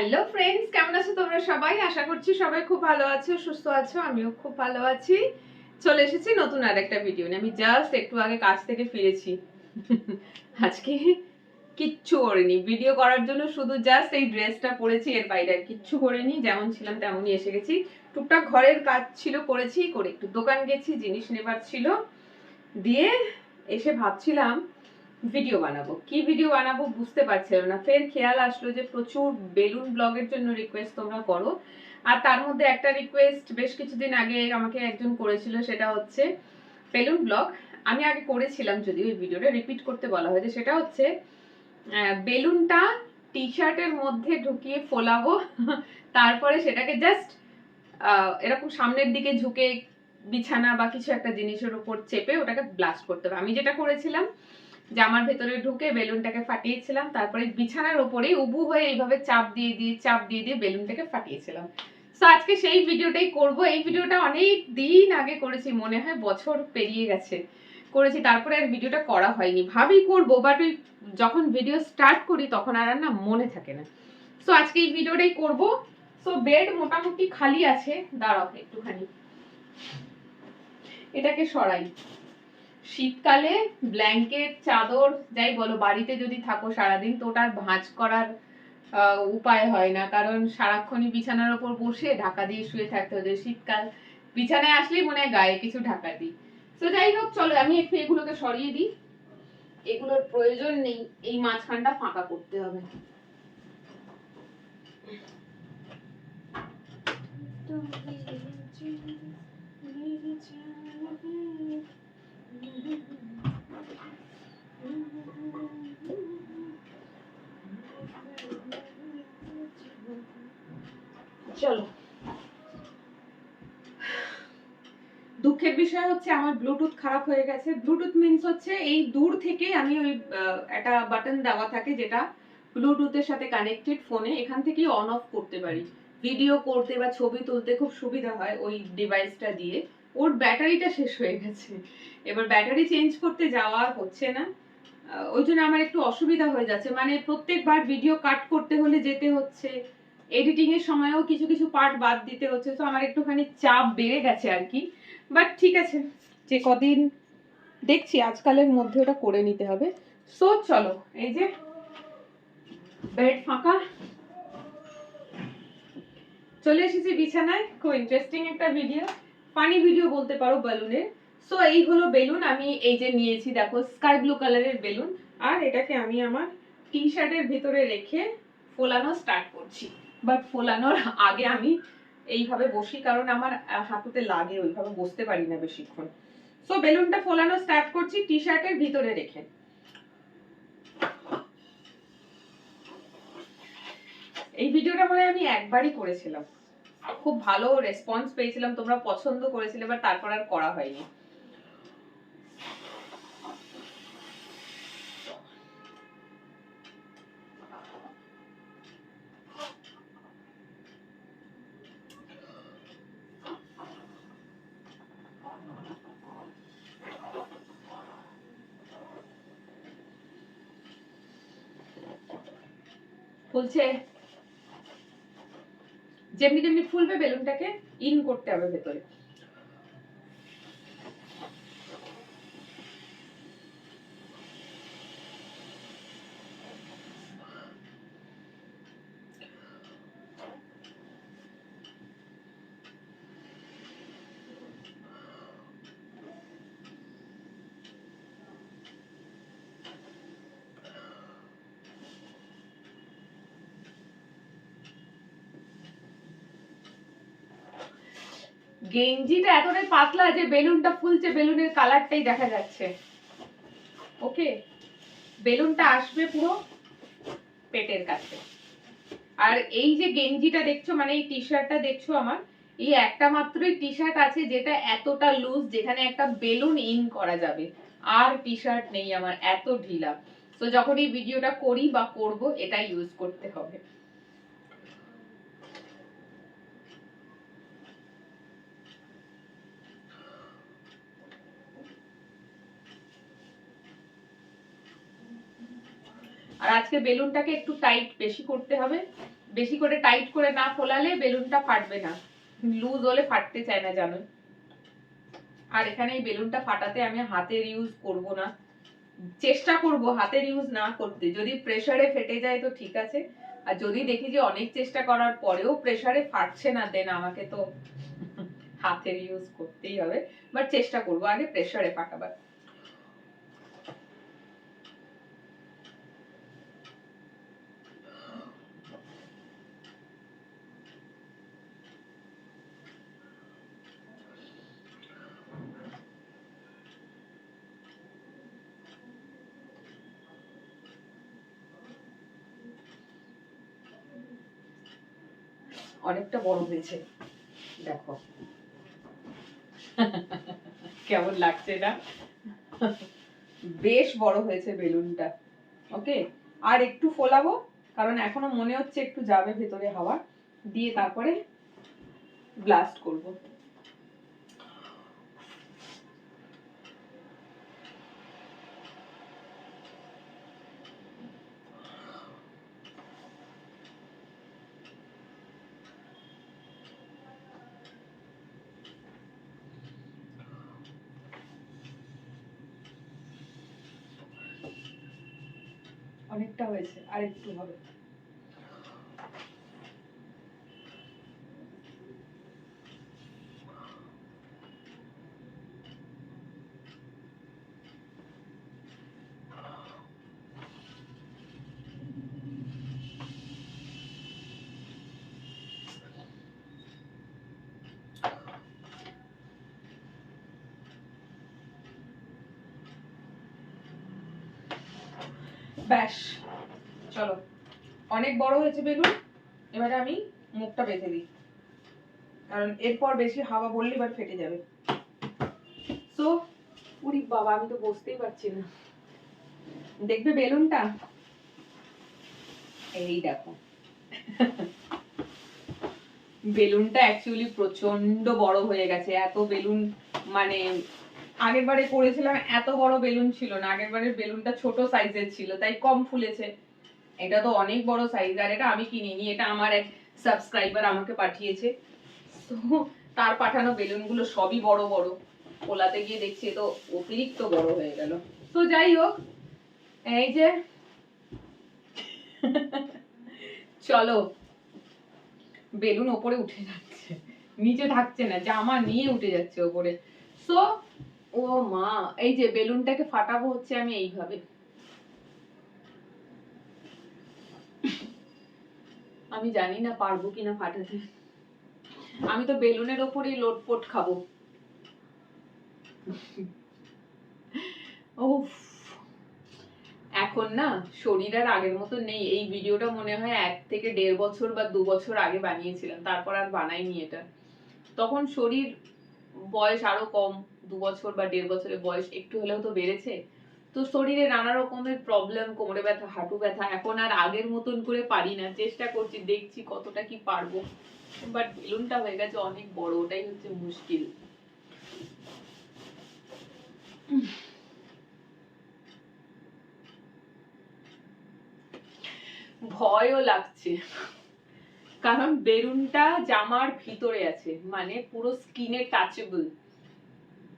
Hello friends, কেমন আছো তোমরা সবাই? আশা করছি সবাই খুব ভালো আছো, সুস্থ আছো। আমিও খুব ভালো আছি। চলে এসেছি নতুন আরেকটা ভিডিও নিয়ে। আমি জাস্ট একটু আগে কাজ থেকে ফিরেছি। আজকে কিচ্ছু করিনি, ভিডিও করার জন্য শুধু জাস্ট এই ড্রেসটা পরেছি, এর বাইরে আর কিচ্ছু করিনি। যেমন ছিলাম তেমনই এসে গেছি। টুকটাক ঘরের কাজ ছিল করেছি, করে একটু দোকান গেছি, জিনিস নেবার ছিল, দিয়ে এসে ভাবছিলাম ভিডিও বানাবো। কি ভিডিও বানাবো বুঝতে পারছিলাম না। ফের খেয়াল আসলো যে প্রচুর বেলুন ব্লগের জন্য রিকোয়েস্ট তোমরা করো, আর তার মধ্যে একটা রিকোয়েস্ট বেশ কিছুদিন আগে আমাকে একজন করেছিল, সেটা হচ্ছে বেলুন ব্লগ। আমি আগে করেছিলাম, যদি ওই ভিডিওটা রিপিট করতে বলা হয়েছে, সেটা হচ্ছে বেলুনটা টি শার্টের মধ্যে ঢুকিয়ে ফোলাবো, তারপরে সেটাকে জাস্ট এরকম সামনের দিকে ঝুঁকে বিছানা বা কিছু একটা জিনিসের উপর চেপে ওটাকে ব্লাস্ট করতে হবে। আমি যেটা করেছিলাম, জামার ভেতরে ঢুকে বেলুনটাকে ফাটিয়েছিলাম, তারপরে বিছানার ওপরেই উবু হয়ে এইভাবে চাপ দিয়ে দিয়ে বেলুনটাকে ফাটিয়েছিলাম। তো আজকে সেই ভিডিওটাই করব। এই ভিডিওটা অনেক দিন আগে করেছি, মনে হয় বছর পেরিয়ে গেছে করেছি, তারপরে আর ভিডিওটা করা হয়নি। ভাবি করব, বাট ওই যখন ভিডিও স্টার্ট করি তখন আর না মনে থাকে না। তো আজকে এই ভিডিওটাই করব। তো বেড মোটামুটি খালি আছে, দাঁড়াও একটুখানি এটাকে সরাই। শীতকালে ব্ল্যাঙ্কেট চাদর যাই বলো, বাড়িতে যদি থাকো সারাদিন, তো ওটার ভাঁজ করার উপায় হয় না, কারণ সারাক্ষণই বিছানার ওপর বসে ঢাকা দিয়ে শুয়ে থাকতে হচ্ছে। শীতকাল বিছানায় আসলেই মনে হয় গায়ে কিছু ঢাকা দিই। তো যাই হোক, চলো আমি একটু এগুলোকে সরিয়ে দিই, এগুলোর প্রয়োজন নেই। এই মাঝখানটা ফাঁকা করতে হবে। চলো, দুঃখের বিষয় হচ্ছে আমার ব্লুটুথ খারাপ হয়ে গেছে। ব্লুটুথ মিন্স হচ্ছে এই দূর থেকে আমি ওই একটা বাটন দেওয়া থাকে যেটা ব্লুটুথের সাথে কানেক্টেড ফোনে, এখান থেকেই অন অফ করতে পারি। ভিডিও করতে বা ছবি তুলতে খুব সুবিধা হয় ওই ডিভাইসটা দিয়ে। ওর ব্যাটারিটা শেষ হয়ে গেছে, এবার ব্যাটারি চেঞ্জ করতে যাওয়া হচ্ছে না। ওই জন্য আমার একটু অসুবিধা হয়ে যাচ্ছে, মানে প্রত্যেকবার ভিডিও কাট করতে হলে যেতে হচ্ছে, এডিটিং এর সময়ও কিছু কিছু পার্ট বাদ দিতে হচ্ছে। তো আমার একটুখানি চাপ বেড়ে গেছে আর কি। বাট ঠিক আছে, যে কদিন দেখছি আজকালের মধ্যে ওটা করে নিতে হবে। সো চলো, এই যে বেড ফাঁকা, চলে এসেছি বিছানায়। খুব ইন্টারেস্টিং একটা ভিডিও, ফানি ভিডিও বলতে পারো বেলুনের। সো এই হলো বেলুন, আমি এই যে নিয়েছি, দেখো স্কাই ব্লু কালারের বেলুন। আর এটাকে আমি আমার টি শার্টের ভেতরে রেখে ফোলানো স্টার্ট করছি। বাট ফোলানোর আগে আমি এইভাবে বসি, কারণ আমার হাঁটুতে লাগে, ওইভাবে বসতে পারি না বেশিক্ষণ। সো বেলুনটা ফোলানো স্টার্ট করছি টি শার্টের ভিতরে রেখে। এই ভিডিওটা মনে হয় আমি একবারই করেছিলাম, খুব ভালো রেসপন্স পেয়েছিলাম, তোমরা পছন্দ করেছিলে, বাট তারপর আর করা হয়নি। ফুলছে, যেমনি যেমনি ফুলবে বেলুনটাকে ইন করতে হবে ভেতরে। গেঞ্জিটা এতটাই পাতলা যে বেলুনটা ফুলছে, বেলুনের কালারটাই দেখা যাচ্ছে। ওকে, বেলুনটা আসবে পুরো পেটের কাছে। আর এই যে গেঞ্জিটা দেখছো, মানে এই টি শার্টটা দেখছো, আমার এই একটা মাত্রই টি শার্ট আছে যেটা এতটা লুজ, যেখানে একটা বেলুন ইন করা যাবে। আর টি শার্ট নেই আমার, এত ঢিলা। তো যখন এই ভিডিওটা করি বা করব, এটা ইউজ করতে হবে। আর আজকে বেলুনটাকে একটু টাইট বেশি করতে হবে, বেশি করে টাইট করে না ফোলালে বেলুনটা ফাটবে না, লুজ হলে ফাটতে চায় না জানো। আর এখানে এই বেলুনটা ফাটাতে আমি হাতের ইউজ করব না, চেষ্টা করব হাতের ইউজ না করতে। যদি প্রেসারে ফেটে যায় তো ঠিক আছে, আর যদি দেখি যে অনেক চেষ্টা করার পরেও প্রেসারে ফাটছে না, দেন আমাকে তো হাতের ইউজ করতেই হবে। বাট চেষ্টা করব আগে প্রেসারে ফাটাবার। অনেকটা বড় হয়েছে দেখো, কেমন লাগছে না? বেশ বড় হয়েছে বেলুনটা। ওকে, আর একটু ফোলাবো, কারণ এখনো মনে হচ্ছে একটু যাবে ভেতরে হাওয়া দিয়ে, তারপরে ব্লাস্ট করব। অনেকটা হয়েছে, আর একটু হবে। ব্যাস, চলো, অনেক বড় হয়েছে বেলুন। এবারে আমি মুখটা বেঁধে দিই, কারণ এরপর বেশি হাওয়া বললে এবার ফেটে যাবে। তো উরি বাবা, আমি তো বসতেই পারছি না। দেখবে বেলুনটা, এই দেখো। বেলুনটা অ্যাকচুয়ালি প্রচন্ড বড় হয়ে গেছে। এত বেলুন মানে আগের বারে করেছিলাম এত বড় বেলুন ছিল না, আগের বারের বেলুনটা ছোট সাইজের ছিল, তাই কম ফুলেছে। এটা তো অনেক বড় সাইজ, আর এটা আমি কিনিনি, এটা আমার এক সাবস্ক্রাইবার আমাকে পাঠিয়েছে। তো তার পাঠানো বেলুনগুলো সবই বড় বড়, ফোলাতে গিয়ে দেখছি তো অতিরিক্ত বড় হয়ে গেল। তো যাই হোক, এই যে চলো, বেলুন ওপরে উঠে যাচ্ছে, নিচে থাকছে না, জামা নিয়ে উঠে যাচ্ছে ওপরে। সো ও মা, এই যে বেলুনটাকে ফাটাবো হচ্ছে আমি এইভাবে। আমি জানি না পারবো কিনা ফাটাতে, আমি তো বেলুনের ওপরেই লোটপোট খাবো। উফ, এখন না শরীর আর আগের মতো নেই। এই ভিডিওটা মনে হয় 1 থেকে 1.5 বছর বা 2 বছর আগে বানিয়েছিলাম, তারপর আর বানাইনি এটা। তখন শরীর, বয়স আরো কম, 2 বছর বা 1.5 বছরের বয়স একটু হলেও তো বেড়েছে। তো শরীরে নানা রকমের প্রবলেম, কোমরে ব্যথা, হাঁটু ব্যথা, এখন আর আগের মতন করে পারি না। চেষ্টা করছি, দেখছি কতটা কি পারবো, বাট বেলুনটা হয়ে গেছে অনেক বড়, ওটাই হচ্ছে মুশকিল। ভয়ও লাগছে, কারণ বেলুনটা জামার ভিতরে আছে, মানে পুরো স্কিনে টাচেবল।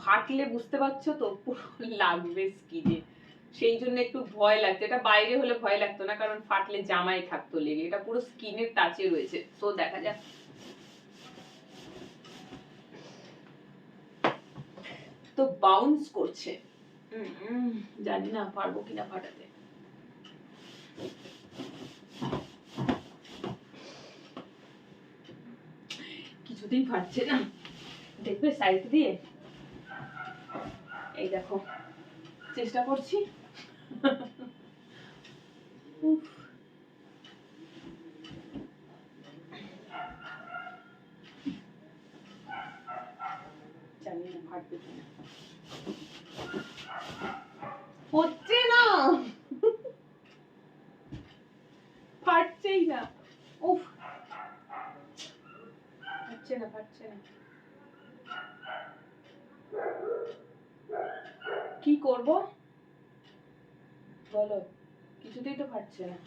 ফাটলে বুঝতে পারছো তো, পুরো লাগবে স্কিনে, সেই জন্য একটু ভয় লাগছে। এটা বাইরে হলে ভয় লাগতো না, কারণ ফাটলে জামায় থাকতো লেগে, এটা পুরো স্কিনের টাচে রয়েছে। তো দেখা যাক, তো বাউন্স করছে। জানি না পারবো কিনা ফাটাতে। কিছুতেই ফাটছে না, দেখবে সাইড দিয়ে, এই দেখো, চেষ্টা করছি। উফ, জানি না ফাটবে কিনা, হচ্ছে না, ফাটছেই না। উফ, ফাটছে না, ফাটছে না, কি করব বলো, কিছুতেই তো ফাটছে না।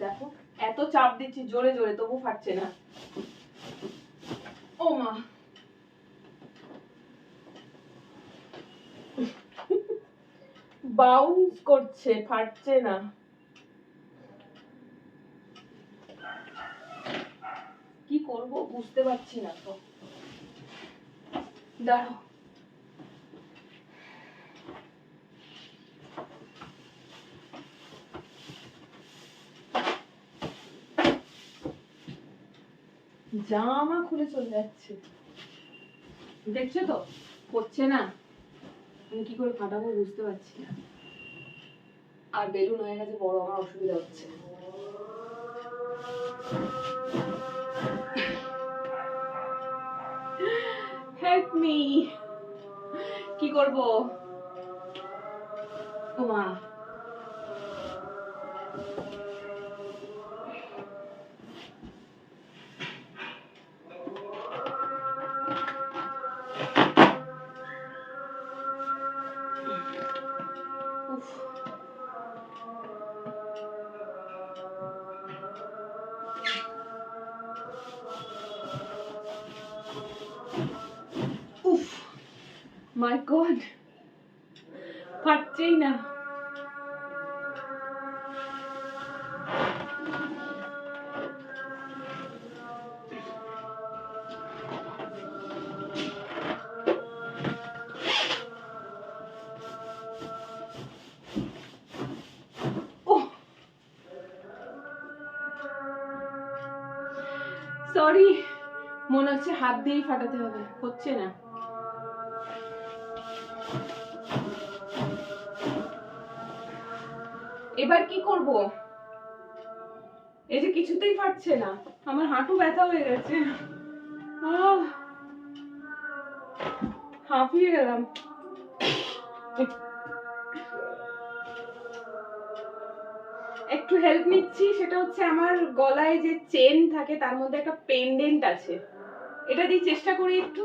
দেখো এত চাপ দিচ্ছি জোরে জোরে, তবু ফাটছে না। ও মা, বাউন্স করছে, ফাটছে না। কি করব বুঝতে পারছি না তো। দাঁড়াও, জামা খুলে চলে যাচ্ছে, দেখছো তো হচ্ছে না। আমি কি করে ফাটাবো বুঝতে পারছি না। আর বেলুন হয়ে গেছে বড়, আমার অসুবিধা হচ্ছে। হেল্প মি, কি করব? ও মা, উফ মাই গড, ফাটছেই না। সরি, মনে হচ্ছে হাত দিয়েই ফাটাতে হবে, হচ্ছে না। এবার কি করব? এই যে কিছুতেই ফাটছে না, আমার হাঁটু ব্যথা হয়ে গেছে, হাঁপিয়ে গেলাম। একটু হেল্প নিচ্ছি, সেটা হচ্ছে আমার গলায় যে চেন থাকে তার মধ্যে একটা পেন্ডেন্ট আছে, এটা দিয়ে চেষ্টা করি একটু,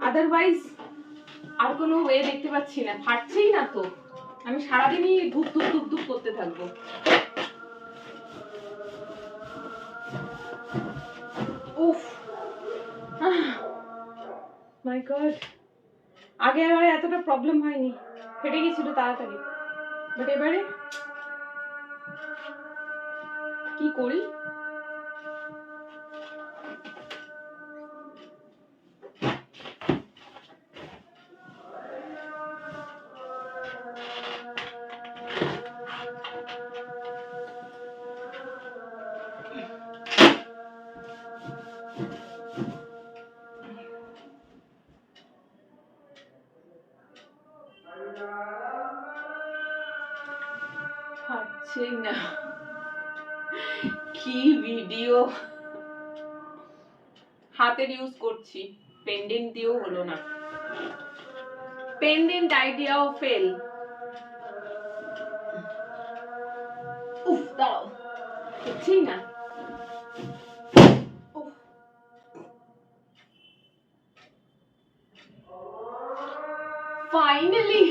আদারওয়াইজ আর কোনো ওয়ে দেখতে পাচ্ছি না। ফাটছেই না তো, আমি সারাদিনই ধুপ ধুপ ধুপ ধুপ করতে থাকবো। উফ মাই গড, আগে এবারে এতটা প্রবলেম হয়নি, ফেটে গেছিল তাড়াতাড়ি, বাট এবারে কি করি? ফাটছেই না, কি ভিডিও হাতের ইউজ করছি, পেন্ডেন্ট দিয়েও হলো না, পেন্ডেন্ট আইডিয়াও ফেল। উফ দাঁড়াও, হচ্ছেই না। ফাইনালি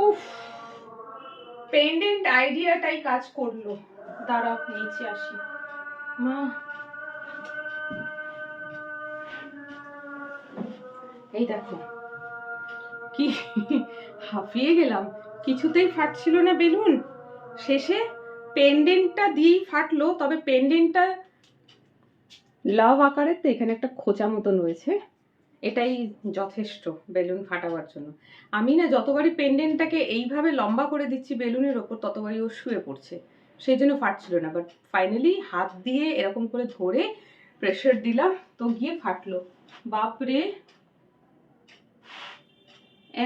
উফ, পেন্ডেন্ট আইডিয়াটাই কাজ করলো। দাঁড়াও নিচে আসি। মা, এই দেখো কি হাঁপিয়ে গেলাম, কিছুতেই ফাটছিল না বেলুন, শেষে পেন্ডেন্টটা দিয়েই ফাটলো। তবে পেন্ডেন্টটা লাভ আকারের, তো এখানে একটা খোঁচা মতন রয়েছে, এটাই যথেষ্ট বেলুন ফাটাবার জন্য। আমি না যতবারই পেন্ডেন্টটাকে এইভাবে লম্বা করে দিচ্ছি বেলুনের ওপর, ততবারই ও শুয়ে পড়ছে, সেই জন্য ফাটছিল না। বাট ফাইনালি হাত দিয়ে এরকম করে ধরে প্রেশার দিলাম, তো গিয়ে ফাটলো। বাপরে,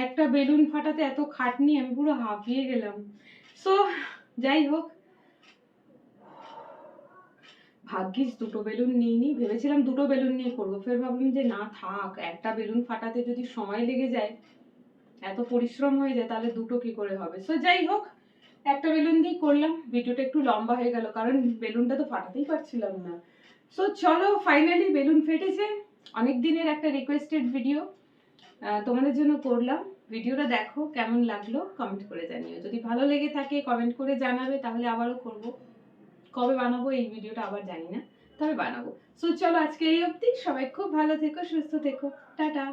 একটা বেলুন ফাটাতে এত খাটনি, আমি পুরো হাঁপিয়ে গেলাম। সো যাই হোক, ভাগ্যিস দুটো বেলুন নিইনি, ভেবেছিলাম দুটো বেলুন নিয়ে করবো, ফের ভাবলাম যে না থাক, একটা বেলুন ফাটাতে যদি সময় লেগে যায়, এত পরিশ্রম হয়ে যায়, তাহলে দুটো কি করে হবে। সো যাই হোক, একটা বেলুন দিয়েই করলাম। ভিডিওটা একটু লম্বা হয়ে গেল, কারণ বেলুনটা তো ফাটাতেই পারছিলাম না, সো চলো ফাইনালি বেলুন ফেটেছে। অনেক দিনের একটা রিকোয়েস্টেড ভিডিও তোমাদের জন্য করলাম। ভিডিওটা দেখো, কেমন লাগলো কমেন্ট করে জানিও। যদি ভালো লেগে থাকে কমেন্ট করে জানাবে, তাহলে আবারও করব। কবে বানাবো এই ভিডিওটা আবার জানি না, তবে বানাবো। সো চলো আজকে এই অবধি। সবাই খুব ভালো থেকো, সুস্থ থেকো, টাটা।